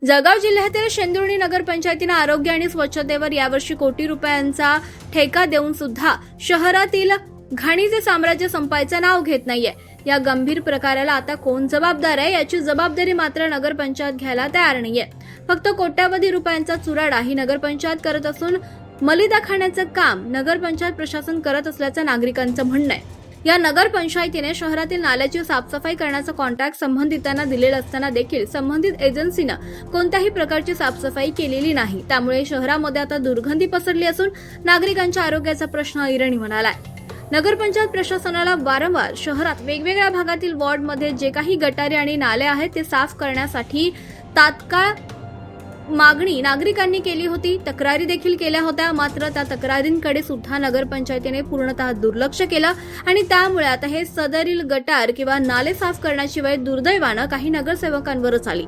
जळगाव जिल्ह्यातील शेंदुर्णी नगरपंचायतीने आरोग्य आणि स्वच्छतेवर यावर्षी कोटी रुपयांचा ठेका देऊन सुद्धा शहरातील घाणीचे साम्राज्य संपायचं नाव घेत नाहीये। या गंभीर प्रकाराला आता कोण जबाबदार आहे याची जबाबदारी मात्र नगरपंचायत घ्यायला तयार नाहीये। फक्त कोट्यावधी रुपयांचा चुराडा ही नगरपंचायत करत असून मलिदा खाण्याचं काम नगरपंचायत प्रशासन करत असल्याचं नागरिकांचं म्हणणं आहे। या नगरपंचायतीने शहरातील नाल्याची साफसफाई करण्याचा कॉन्ट्रॅक्ट संबंधितांना दिलेला असताना देखील संबंधित एजन्सीनं कोणत्याही प्रकारची साफसफाई केलेली नाही। त्यामुळे शहरामध्ये आता दुर्गंधी पसरली असून नागरिकांच्या आरोग्याचा प्रश्न ऐरणी म्हणालाय। नगरपंचायत प्रशासनाला वारंवार शहरात वेगवेगळ्या भागातील वॉर्डमध्ये जे काही गटारे आणि नाले आहेत ते साफ करण्यासाठी तात्काळ मागणी नागरिकांनी केली होती। तक्रारी देखील केल्या होत्या, मात्र त्या तक्रारींकडे सुद्धा नगरपंचायतीने पूर्णतः दुर्लक्ष केलं आणि त्यामुळे आता हे सदरील गटार किंवा नाले साफ करण्याची वेळ दुर्दैवानं काही नगरसेवकांवरच आली।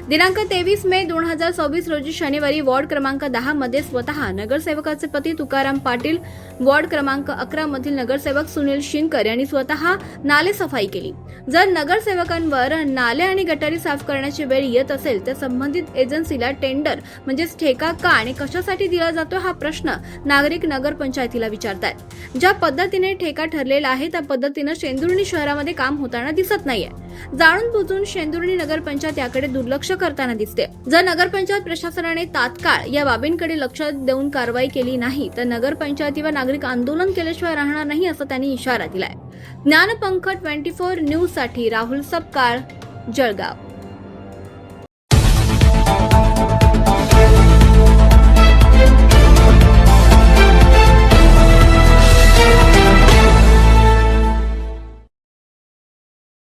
दिनांक 23 मे 2024 रोजी शनिवारी वॉर्ड क्रमांक 10 मध्ये स्वतः नगरसेवकाचे पती तुकाराम पाटील, वॉर्ड क्रमांक 11 मधील नगरसेवक सुनील शिंकर यांनी स्वतः नाले सफाई केली। जर नगरसेवकांवर नाले आणि गटारी साफ करण्याची वेळ येत असेल तर संबंधित एजन्सीला टेंडर म्हणजेच ठेका का आणि कशासाठी दिला जातो हा प्रश्न नागरिक नगरपंचायतीला विचारतात। ज्या पद्धतीने ठेका ठरलेला आहे त्या पद्धतीने शेंदुर्णी शहरामध्ये काम होताना दिसत नाहीये। जाणून बुजून शेंदुर्णी नगरपंचायत याकडे दुर्लक्ष करताना दिसते। जर नगरपंचायत प्रशासनाने तात्काळ या बाबींकडे लक्ष देऊन कारवाई केली नाही तर नगरपंचायतीवर नागरिक आंदोलन केल्याशिवाय राहणार नाही असं त्यांनी इशारा दिलाय। ज्ञानपंख 24 न्यूज साठी राहुल सपकाळ, जळगाव।